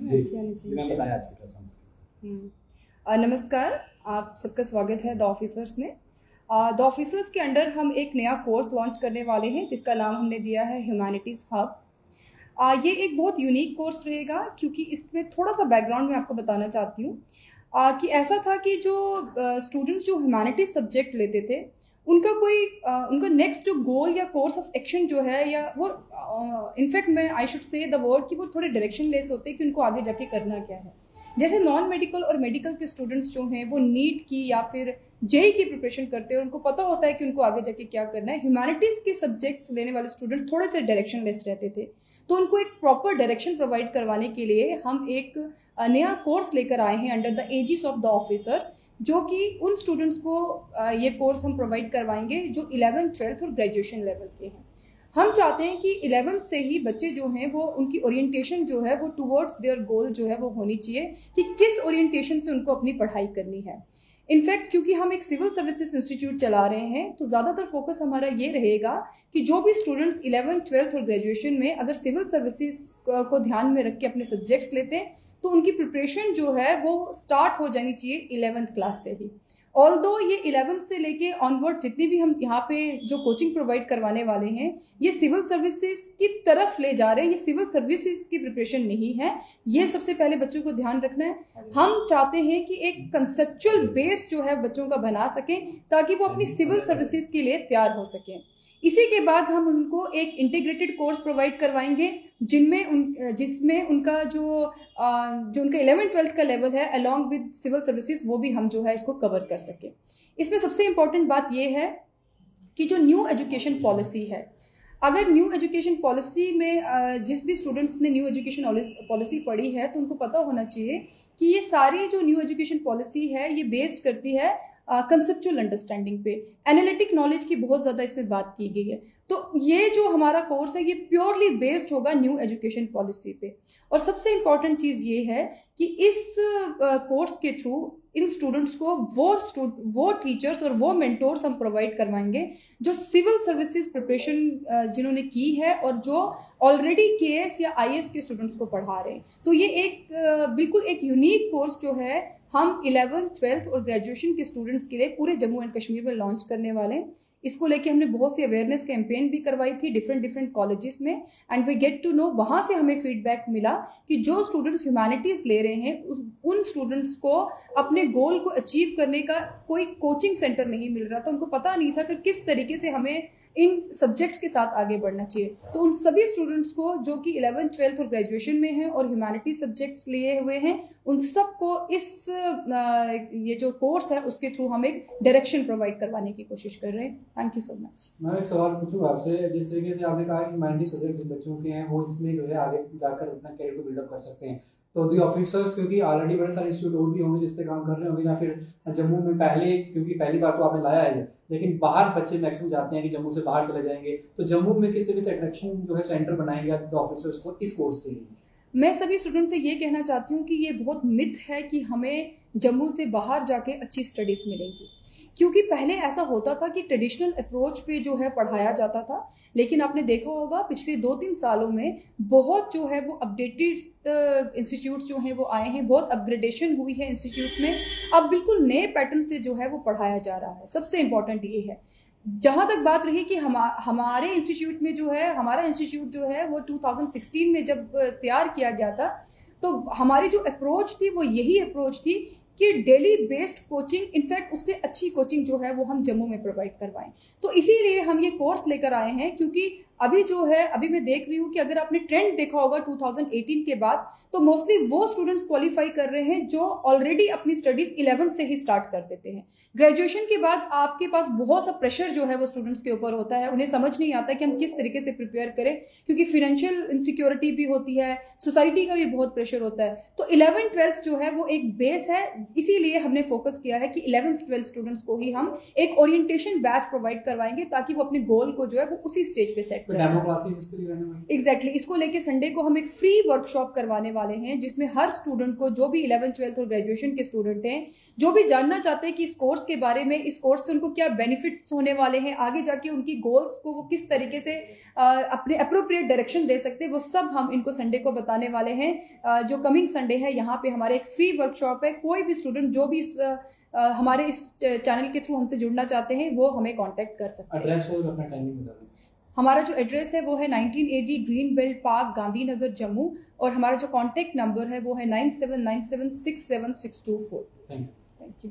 जी मैं बताया आज की क्लास। नमस्कार, आप सबका स्वागत है द ऑफिसर्स में। द ऑफिसर्स के अंडर हम एक नया कोर्स लॉन्च करने वाले हैं जिसका नाम हमने दिया है ह्यूमैनिटीज़ हब। ये एक बहुत यूनिक कोर्स रहेगा क्योंकि इसमें थोड़ा सा बैकग्राउंड मैं आपको बताना चाहती हूँ कि ऐसा था कि जो स्टूडेंट्स जो ह्यूमैनिटीज सब्जेक्ट लेते थे उनका नेक्स्ट जो गोल या कोर्स ऑफ एक्शन जो है या वो इनफैक्ट मैं I should say the word कि वो थोड़े डायरेक्शन लेस होते हैं कि उनको आगे जाके करना क्या है। जैसे नॉन मेडिकल और मेडिकल के स्टूडेंट्स जो हैं वो नीट की या फिर जेई की प्रिपरेशन करते हैं, उनको पता होता है कि उनको आगे जाके क्या करना है। ह्यूमैनिटीज के सब्जेक्ट्स लेने वाले स्टूडेंट्स थोड़े से डायरेक्शन लेस रहते थे, तो उनको एक प्रॉपर डायरेक्शन प्रोवाइड करवाने के लिए हम एक नया कोर्स लेकर आए हैं under the aegis of the officers, जो कि उन स्टूडेंट्स को ये कोर्स हम प्रोवाइड करवाएंगे जो 11th 12th और ग्रेजुएशन लेवल के हैं। हम चाहते हैं कि 11th से ही बच्चे जो हैं वो उनकी ओरिएंटेशन जो है वो टुवर्ड्स देयर गोल जो है वो होनी चाहिए कि किस ओरिएंटेशन से उनको अपनी पढ़ाई करनी है। इनफैक्ट क्योंकि हम एक सिविल सर्विसेज इंस्टीट्यूट चला रहे हैं तो ज़्यादातर फोकस हमारा ये रहेगा कि जो भी स्टूडेंट्स 11th 12th और ग्रेजुएशन में अगर सिविल सर्विसेज को ध्यान में रख के अपने सब्जेक्ट्स लेते हैं तो उनकी प्रिपरेशन जो है वो स्टार्ट हो जानी चाहिए 11th क्लास से ही। ऑल्दो ये 11th से लेके ऑनवर्ड जितनी भी हम यहाँ पे जो कोचिंग प्रोवाइड करवाने वाले हैं ये सिविल सर्विसेज की तरफ ले जा रहे हैं, ये सिविल सर्विसेज की प्रिपरेशन नहीं है। ये सबसे पहले बच्चों को ध्यान रखना है। हम चाहते हैं कि एक कंसेप्चुअल बेस जो है बच्चों का बना सकें ताकि वो अपनी सिविल सर्विसेज के लिए तैयार हो सकें। इसी के बाद हम उनको एक इंटीग्रेटेड कोर्स प्रोवाइड करवाएंगे जिसमें उनका जो उनका 11th 12th का लेवल है अलॉन्ग विद सिविल सर्विसेज वो भी हम जो है इसको कवर कर सके। इसमें सबसे इंपॉर्टेंट बात ये है कि जो न्यू एजुकेशन पॉलिसी है, अगर न्यू एजुकेशन पॉलिसी में जिस भी स्टूडेंट्स ने न्यू एजुकेशन पॉलिसी पढ़ी है तो उनको पता होना चाहिए कि ये सारी जो न्यू एजुकेशन पॉलिसी है ये बेस्ड करती है कंसेप्चुअल अंडरस्टैंडिंग पे। एनालिटिक नॉलेज की बहुत ज्यादा इसमें बात की गई है। तो ये जो हमारा कोर्स है ये प्योरली बेस्ड होगा न्यू एजुकेशन पॉलिसी पे। और सबसे इंपॉर्टेंट चीज ये है कि इस कोर्स के थ्रू इन स्टूडेंट्स को वो टीचर्स और वो मेंटोर्स हम प्रोवाइड करवाएंगे जो सिविल सर्विसेज प्रिपरेशन जिन्होंने की है और जो ऑलरेडी केएस या आईएएस के स्टूडेंट्स को पढ़ा रहे हैं। तो ये एक बिल्कुल एक यूनिक कोर्स जो है हम 11th 12th और ग्रेजुएशन के स्टूडेंट्स के लिए पूरे जम्मू एंड कश्मीर में लॉन्च करने वाले हैं। इसको लेके हमने बहुत सी अवेयरनेस कैंपेन भी करवाई थी डिफरेंट कॉलेजेस में and we get to know, वहां से हमें फीडबैक मिला कि जो स्टूडेंट्स ह्यूमैनिटीज ले रहे हैं उन स्टूडेंट्स को अपने गोल को अचीव करने का कोई कोचिंग सेंटर नहीं मिल रहा था। उनको पता नहीं था कि किस तरीके से हमें इन सब्जेक्ट्स के साथ आगे बढ़ना चाहिए। तो उन सभी स्टूडेंट्स को जो कि 11th 12th और ग्रेजुएशन में हैं और ह्यूमैनिटीज सब्जेक्ट्स लिए हुए हैं उन सबको इस ये जो कोर्स है उसके थ्रू हम एक डायरेक्शन प्रोवाइड करवाने की कोशिश कर रहे हैं। Thank you so much. मैं एक सवाल पूछूंगा आपसे, जिस तरीके से आपने कहा कि ह्यूमैनिटीज सब्जेक्ट्स जिन बच्चों के हैं वो इसमें जो है आगे जाकर अपना कैरियर को बिल्डअप कर सकते हैं, तो दी ऑफिसर्स क्योंकि ऑलरेडी बड़े सारे इंस्टीट्यूट और भी होंगे जिस पे काम कर रहे होंगे या फिर जम्मू में पहले, क्योंकि पहली बार तो आपने लाया है लेकिन बाहर बच्चे मैक्सिमम जाते हैं कि जम्मू से बाहर चले जाएंगे, तो जम्मू में किस तरह से अट्रैक्शन जो है सेंटर बनाएंगे आप ऑफिसर्स को इस कोर्स के लिए? मैं सभी स्टूडेंट से ये कहना चाहती हूँ कि ये बहुत मिथ है कि हमें जम्मू से बाहर जाके अच्छी स्टडीज मिलेंगी, क्योंकि पहले ऐसा होता था कि ट्रेडिशनल अप्रोच पे जो है पढ़ाया जाता था, लेकिन आपने देखा होगा पिछले 2-3 सालों में बहुत जो है वो अपडेटेड इंस्टीट्यूट्स जो हैं वो आए हैं, बहुत अपग्रेडेशन हुई है इंस्टीट्यूट्स में। अब बिल्कुल नए पैटर्न से जो है वो पढ़ाया जा रहा है। सबसे इम्पोर्टेंट ये है। जहां तक बात रही कि हमारे इंस्टीट्यूट में जो है, हमारा इंस्टीट्यूट जो है वो 2016 में जब तैयार किया गया था तो हमारी जो अप्रोच थी वो यही अप्रोच थी कि डेली बेस्ड कोचिंग, इनफैक्ट उससे अच्छी कोचिंग जो है वो हम जम्मू में प्रोवाइड करवाएं। तो इसीलिए हम ये कोर्स लेकर आए हैं, क्योंकि अभी जो है अभी मैं देख रही हूँ कि अगर आपने ट्रेंड देखा होगा 2018 के बाद तो मोस्टली वो स्टूडेंट्स क्वालिफाई कर रहे हैं जो ऑलरेडी अपनी स्टडीज 11th से ही स्टार्ट कर देते हैं। ग्रेजुएशन के बाद आपके पास बहुत सा प्रेशर जो है वो स्टूडेंट्स के ऊपर होता है, उन्हें समझ नहीं आता कि हम किस तरीके से प्रिपेयर करें, क्योंकि फाइनेंशियल इनसिक्योरिटी भी होती है, सोसाइटी का भी बहुत प्रेशर होता है। तो 11th 12th जो है वो एक बेस है, इसीलिए हमने फोकस किया है कि 11th 12th स्टूडेंट्स को ही हम एक ओरिएंटेशन बैच प्रोवाइड करवाएंगे ताकि वो अपने गोल को जो है वो उसी स्टेज पे सेट डेमो क्लासेस इसके लिए करने वाले एग्जैक्टली इसको लेके संडे को हम एक फ्री वर्कशॉप करवाने वाले हैं, जिसमें हर स्टूडेंट को, जो भी 11th 12th और ग्रेजुएशन के स्टूडेंट हैं, जो भी जानना चाहते हैं कि इस कोर्स के बारे में, इस कोर्स से उनको क्या बेनिफिट्स होने वाले हैं, आगे जाके उनकी गोल्स को वो किस तरीके से अपने अप्रोप्रिएट डायरेक्शन दे सकते हैं, वो सब हम इनको संडे को बताने वाले हैं। जो कमिंग संडे है, यहाँ पे हमारे एक फ्री वर्कशॉप है। कोई भी स्टूडेंट जो भी हमारे इस चैनल के थ्रू हमसे जुड़ना चाहते हैं, वो हमें कांटेक्ट कर सकते हैं। एड्रेस और अपना टाइमिंग बता दें। हमारा जो एड्रेस है वो है 1980 green belt park, Gandhinagar, Jammu, और हमारा जो कांटेक्ट नंबर है वो है 9797676224। Thank you.